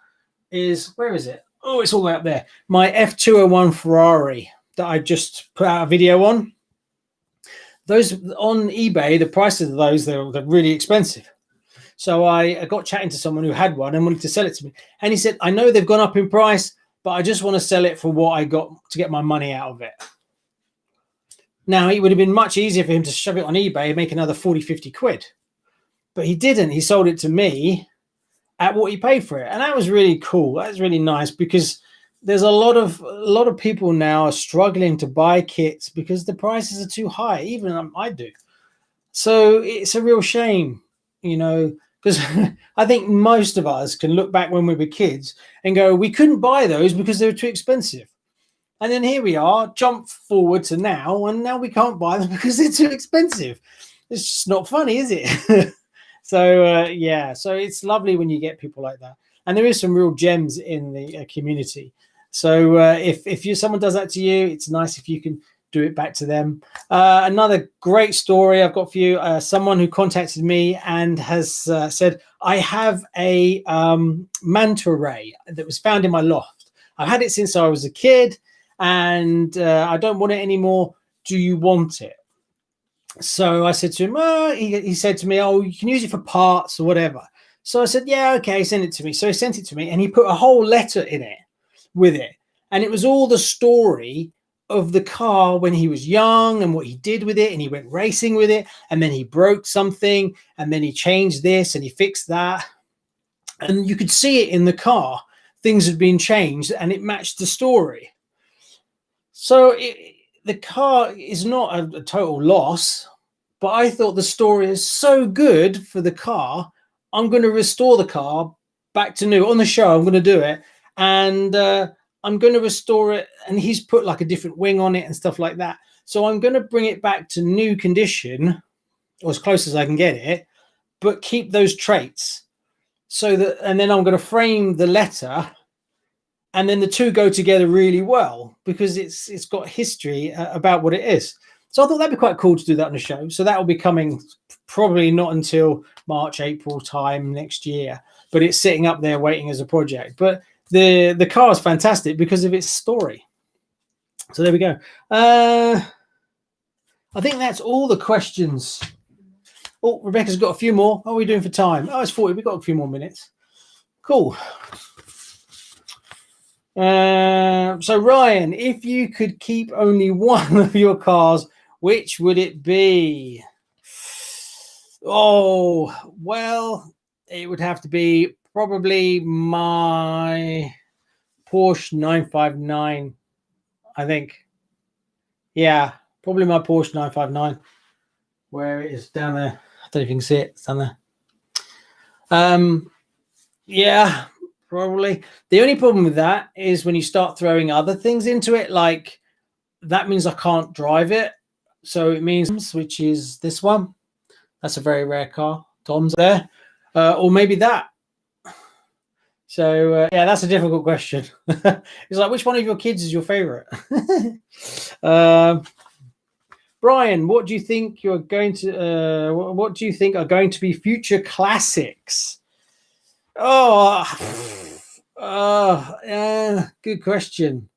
is, where is it? Oh, it's all the way up there. My F201 Ferrari that I just put out a video on. Those on eBay, the prices of those, they're really expensive. So I got chatting to someone who had one and wanted to sell it to me. And he said, I know they've gone up in price, but I just want to sell it for what I got to get my money out of it. Now, it would have been much easier for him to shove it on eBay and make another 40, 50 quid. But he didn't. He sold it to me at what he paid for it. And that was really cool. That was really nice, because there's a lot of people now are struggling to buy kits because the prices are too high. Even I do. So it's a real shame, you know, because I think most of us can look back when we were kids and go, we couldn't buy those because they were too expensive. And then here we are, jump forward to now, and now we can't buy them because they're too expensive. It's just not funny, is it? So yeah, so it's lovely when you get people like that. And there is some real gems in the community. So if someone does that to you, it's nice if you can do it back to them. Another great story I've got for you. Someone who contacted me and has said, I have a manta ray that was found in my loft. I've had it since I was a kid, and I don't want it anymore. Do you want it? So I said to him, he said to me, oh, you can use it for parts or whatever. So I said, yeah, okay, send it to me. So he sent it to me, and he put a whole letter in it with it. And it was all the story of the car when he was young and what he did with it. And he went racing with it, and then he broke something, and then he changed this and he fixed that. And you could see it in the car. Things had been changed and it matched the story. So the car is not a total loss, but I thought the story is so good for the car. I'm going to restore the car back to new. On the show, I'm going to do it. And I'm going to restore it. And he's put like a different wing on it and stuff like that. So I'm going to bring it back to new condition, or as close as I can get it, but keep those traits. So that, and then I'm going to frame the letter, and then the two go together really well because it's got history about what it is. So I thought that'd be quite cool to do that on the show. So that will be coming probably not until March, April time next year, but it's sitting up there waiting as a project. But the car is fantastic because of its story. So there we go. I think that's all the questions. Oh, Rebecca's got a few more. How are we doing for time? Oh, it's 40. We've got a few more minutes. Cool. So Ryan, if you could keep only one of your cars, which would it be? Oh, well, it would have to be probably my Porsche 959, I think. Yeah, probably my Porsche 959. Where it is down there. I don't know if you can see it. It's down there. Yeah, probably. The only problem with that is when you start throwing other things into it, like that means I can't drive it. So it means, which is this one. That's a very rare car. Tom's there. Or maybe that. So yeah, that's a difficult question. It's like, which one of your kids is your favorite? Brian, what do you think you're going to? What do you think are going to be future classics? Oh, good question.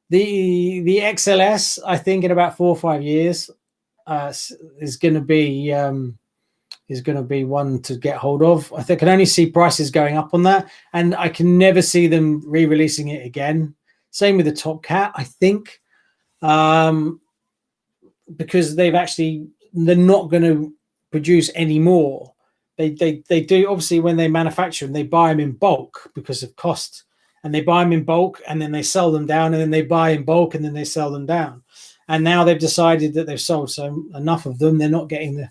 The XLS, I think, in about 4 or 5 years, is going to be one to get hold of. I think I can only see prices going up on that, and I can never see them re-releasing it again. Same with the Top Cat, I think, because they're not going to produce any more. They do, obviously, when they manufacture them, they buy them in bulk because of cost, and they buy them in bulk and then they sell them down, and then they buy in bulk and then they sell them down. And now they've decided that they've sold so enough of them, they're not getting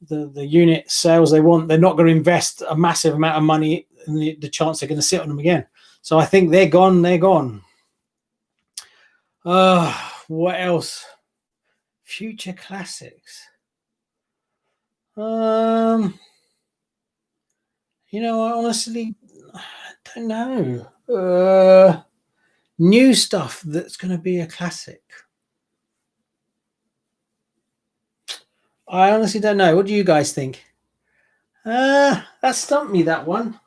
the unit sales they want. They're not going to invest a massive amount of money in the chance they're going to sit on them again. So I think they're gone. What else? Future classics. I honestly don't know. New stuff that's going to be a classic. I honestly don't know. What do you guys think? That stumped me, that one.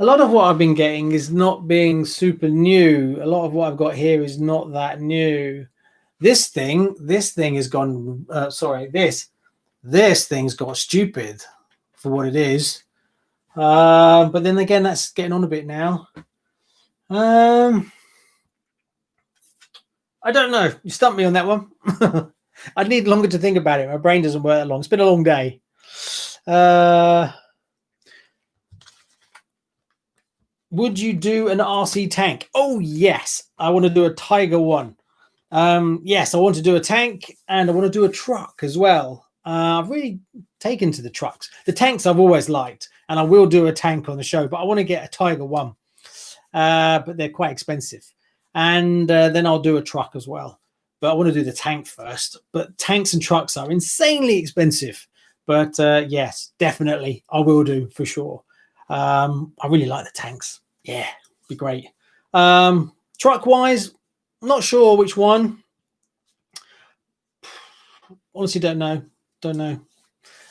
A lot of what I've been getting is not being super new. A lot of what I've got here is not that new. This thing has gone. This thing's got stupid for what it is. But then again, that's getting on a bit now. I don't know. You stumped me on that one. I'd need longer to think about it. My brain doesn't work that long. It's been a long day. Would you do an RC tank? Oh, yes. I want to do a Tiger one. Yes, I want to do a tank, and I want to do a truck as well. I've really taken to the trucks. The tanks I've always liked, and I will do a tank on the show, but I want to get a Tiger one. But they're quite expensive. And then I'll do a truck as well. But I want to do the tank first. But tanks and trucks are insanely expensive. But yes, definitely, I will do for sure. I really like the tanks. Yeah, be great. Truck-wise, not sure which one. Honestly, don't know.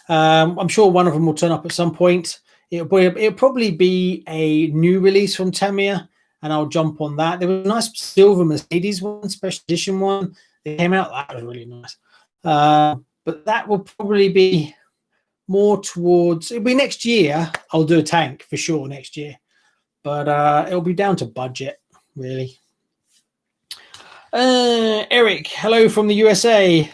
I'm sure one of them will turn up at some point. It'll probably be a new release from Tamiya, and I'll jump on that. There was a nice silver Mercedes one, special edition one. It came out. That was really nice. But that will probably be more towards. It'll be next year. I'll do a tank for sure next year, but it'll be down to budget, really. Eric, hello from the USA.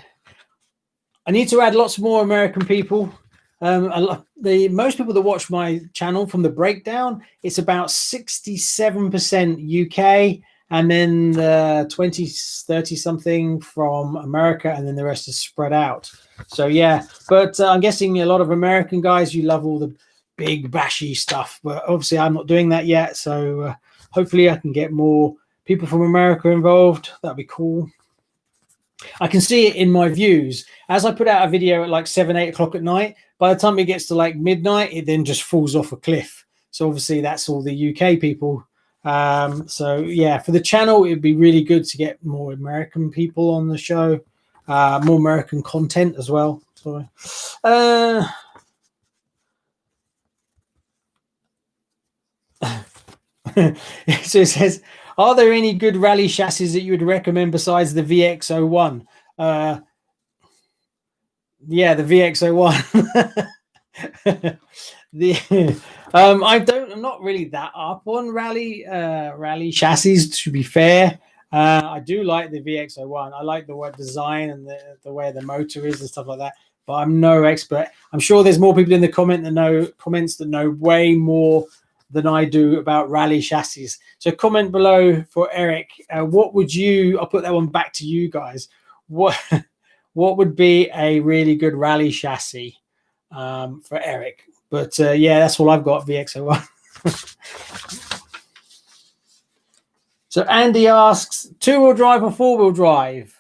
I need to add lots more American people. Most people that watch my channel from the breakdown, it's about 67% UK, and then 20-30 something from America, and then the rest is spread out. So yeah, but I'm guessing a lot of American guys, you love all the big bashy stuff, but obviously I'm not doing that yet. So hopefully I can get more people from America involved. That'd be cool. I can see it in my views. As I put out a video at like 7-8 o'clock at night, by the time it gets to like midnight, it then just falls off a cliff. So obviously that's all the UK people. So yeah, for the channel, it'd be really good to get more American people on the show, more American content as well. Sorry. So it says, are there any good rally chassis that you would recommend besides the VX01? Yeah, the VX01. I'm not really that up on rally chassis, to be fair. I do like the VX01. I like the word design and the way the motor is and stuff like that. But I'm no expert. I'm sure there's more people in the comments that know way more than I do about rally chassis. So comment below for Eric. What would you? I'll put that one back to you guys. What would be a really good rally chassis for Eric? But yeah, that's all I've got. VX01. So Andy asks, 2-wheel drive or 4-wheel drive?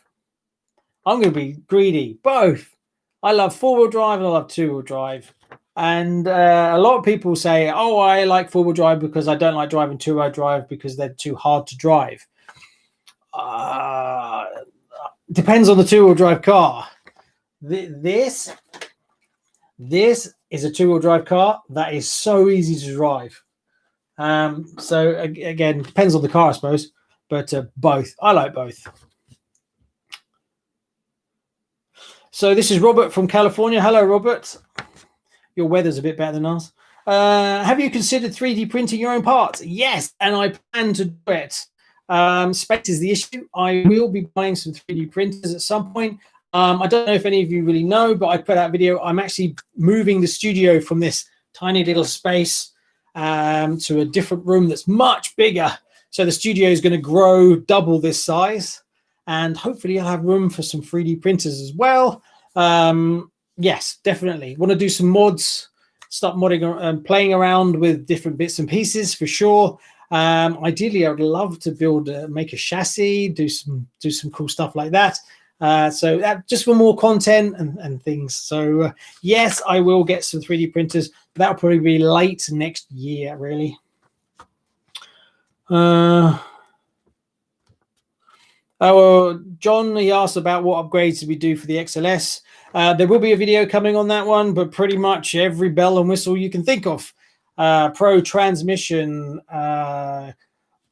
I'm going to be greedy. Both. I love 4-wheel drive and I love 2-wheel drive. And a lot of people say, oh, I like 4-wheel drive because I don't like driving 2-wheel drive because they're too hard to drive. depends on the two-wheel drive car. This is a two-wheel drive car that is so easy to drive. So again, depends on the car, I suppose, but both. I like both. So this is Robert from California. Hello, Robert. Your weather's a bit better than ours. Have you considered 3D printing your own parts? Yes, and I plan to do it. Space is the issue. I will be buying some 3D printers at some point. I don't know if any of you really know, but I put out a video. I'm actually moving the studio from this tiny little space to a different room that's much bigger. So the studio is going to grow double this size. And hopefully I'll have room for some 3D printers as well. Yes, definitely. Want to do some mods, start modding and playing around with different bits and pieces for sure. Ideally, I would love to build, make a chassis, do some cool stuff like that. So that just for more content and things. So yes, I will get some 3D printers, but that'll probably be late next year, really. Well, John, he asked about what upgrades we do for the XLS. There will be a video coming on that one, but pretty much every bell and whistle you can think of. Pro transmission,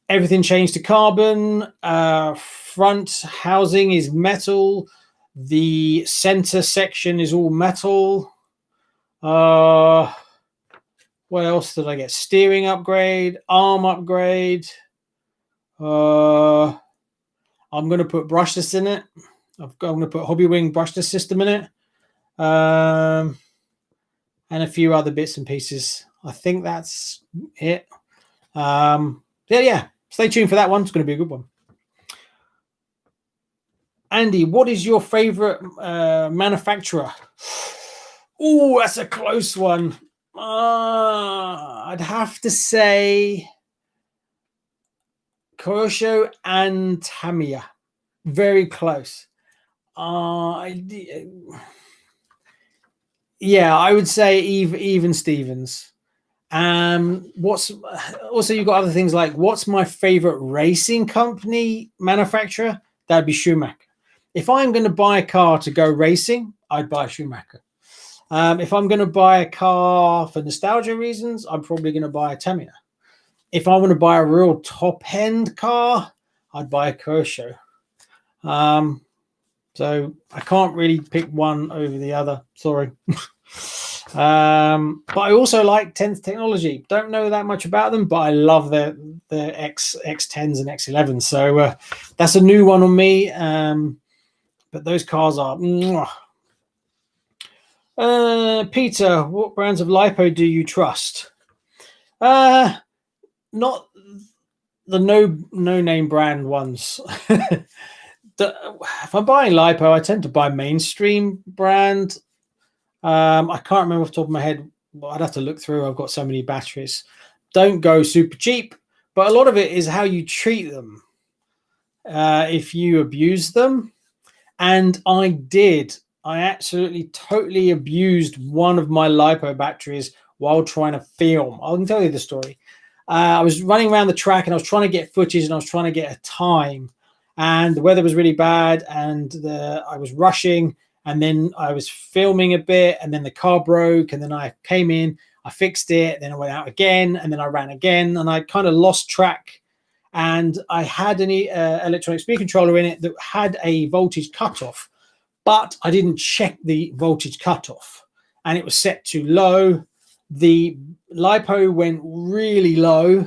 everything changed to carbon. Front housing is metal. The center section is all metal. What else did I get? Steering upgrade, arm upgrade. I'm going to put brushless in it. I'm going to put Hobbywing brushless system in it. And a few other bits and pieces. I think that's it. Yeah. Stay tuned for that one. It's going to be a good one. Andy, what is your favorite manufacturer? Oh, that's a close one. I'd have to say Kyosho and Tamiya. Very close. Yeah, I would say even Stevens. What's also, you've got other things like, what's my favorite racing company manufacturer? That'd be Schumacher. If I'm going to buy a car to go racing, I'd buy Schumacher. If I'm going to buy a car for nostalgia reasons, I'm probably going to buy a Tamiya. If I want to buy a real top-end car, I'd buy a Kyosho. So I can't really pick one over the other. Sorry. But I also like 10th Technology. Don't know that much about them, but I love their X10s and X11s. So that's a new one on me. But those cars are... Peter, what brands of lipo do you trust? Not the no-name brand ones. If I'm buying lipo, I tend to buy mainstream brand. I can't remember off the top of my head. I'd have to look through. I've got so many batteries. Don't go super cheap, but a lot of it is how you treat them. If you abuse them, and I did. I absolutely totally abused one of my lipo batteries while trying to film. I can tell you the story. I was running around the track and I was trying to get footage and I was trying to get a time, and the weather was really bad and I was rushing, and then I was filming a bit and then the car broke, and then I came in, I fixed it, then I went out again, and then I ran again, and I kind of lost track. And I had an electronic speed controller in it that had a voltage cutoff, but I didn't check the voltage cutoff and it was set too low. The lipo went really low,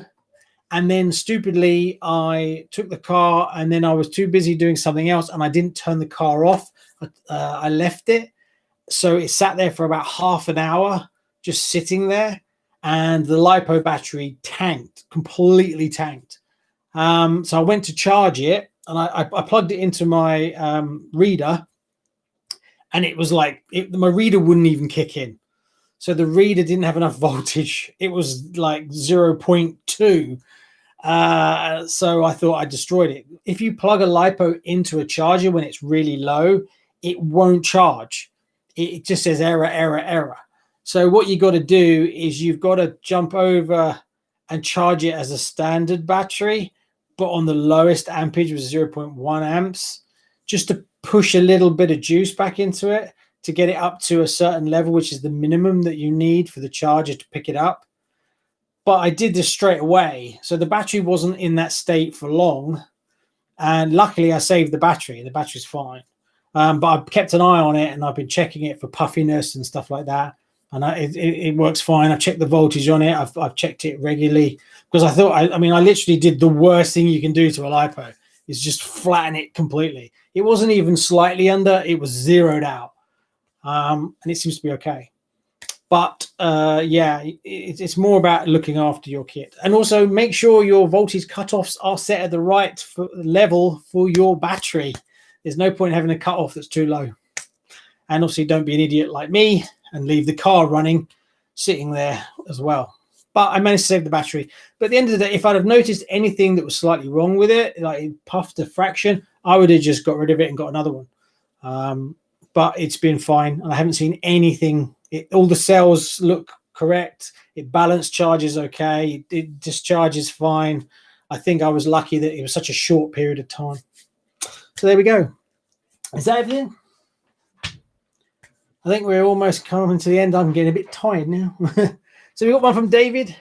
and then stupidly I took the car, and then I was too busy doing something else and I didn't turn the car off. I left it, so it sat there for about half an hour just sitting there, and the lipo battery tanked, completely tanked. So I went to charge it, and I plugged it into my reader, and it was like my reader wouldn't even kick in. So the reader didn't have enough voltage. It was like 0.2. So I thought I destroyed it. If you plug a lipo into a charger when it's really low, it won't charge. It just says error, error, error. So what you got to do is you've got to jump over and charge it as a standard battery, but on the lowest ampage was 0.1 amps, just to push a little bit of juice back into it to get it up to a certain level, which is the minimum that you need for the charger to pick it up. But I did this straight away, so the battery wasn't in that state for long. And luckily, I saved the battery. The battery's fine. But I've kept an eye on it, and I've been checking it for puffiness and stuff like that. And it works fine. I've checked the voltage on it. I've checked it regularly because I thought, I literally did the worst thing you can do to a LiPo is just flatten it completely. It wasn't even slightly under. It was zeroed out. And it seems to be okay. But yeah, it's more about looking after your kit. And also make sure your voltage cutoffs are set at the right level for your battery. There's no point having a cutoff that's too low. And obviously don't be an idiot like me and leave the car running, sitting there as well. But I managed to save the battery. But at the end of the day, if I'd have noticed anything that was slightly wrong with it, like it puffed a fraction, I would have just got rid of it and got another one. But it's been fine. And I haven't seen anything. All the cells look correct. It balance charges okay. It discharges fine. I think I was lucky that it was such a short period of time. So there we go. Is that everything? I think we're almost coming to the end. I'm getting a bit tired now. So we got one from David.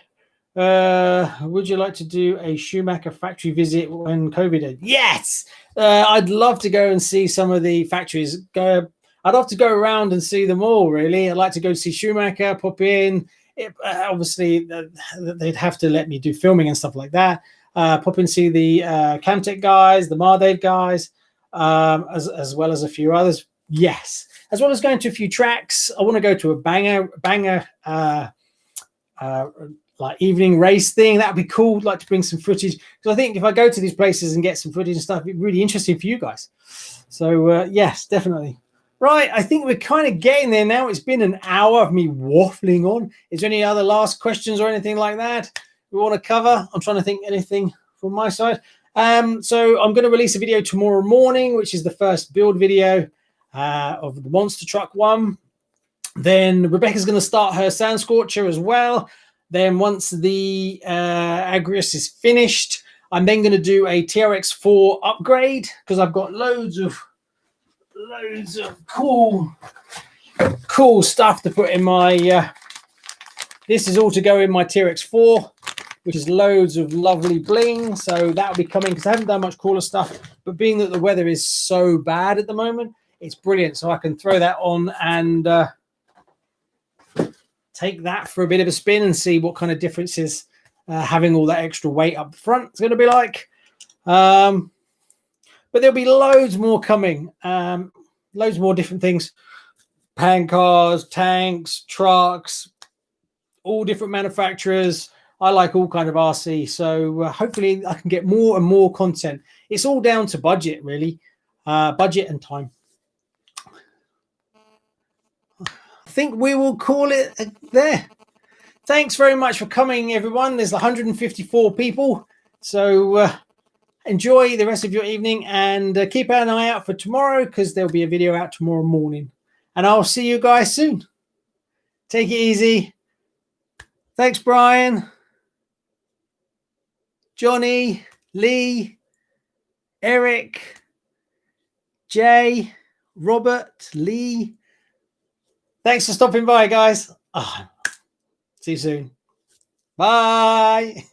Would you like to do a Schumacher factory visit when COVID ended? Yes. I'd love to go and see some of the factories. I'd love to go around and see them all, really. I'd like to go see Schumacher, pop in. Obviously, they'd have to let me do filming and stuff like that. Pop in, see the Camtech guys, the Mardev guys, as well as a few others. Yes. As well as going to a few tracks. I want to go to a banger like evening race thing. That would be cool. I'd like to bring some footage. Because I think if I go to these places and get some footage and stuff, it'd be really interesting for you guys. So, yes, definitely. Right, I think we're kind of getting there now. It's been an hour of me waffling on. Is there any other last questions or anything like that we want to cover? I'm trying to think anything from my side. So I'm going to release a video tomorrow morning, which is the first build video of the Monster Truck one. Then Rebecca's going to start her Sand Scorcher as well. Then once the Agrius is finished, I'm then going to do a TRX4 upgrade because I've got loads of cool stuff to put in my this is all to go in my TRX4, which is loads of lovely bling. So that'll be coming because I haven't done much cooler stuff, but being that the weather is so bad at the moment, it's brilliant. So I can throw that on and take that for a bit of a spin and see what kind of differences having all that extra weight up front is going to be like. But there'll be loads more coming, loads more different things. Pan cars, tanks, trucks, all different manufacturers. I like all kind of RC. So hopefully I can get more and more content. It's all down to budget, really. Budget and time. I think we will call it there. Thanks very much for coming, everyone. There's 154 people. So enjoy the rest of your evening and keep an eye out for tomorrow because there'll be a video out tomorrow morning. And I'll see you guys soon. Take it easy. Thanks, Brian, Johnny, Lee, Eric, Jay, Robert, Lee. Thanks for stopping by, guys. See you soon. Bye.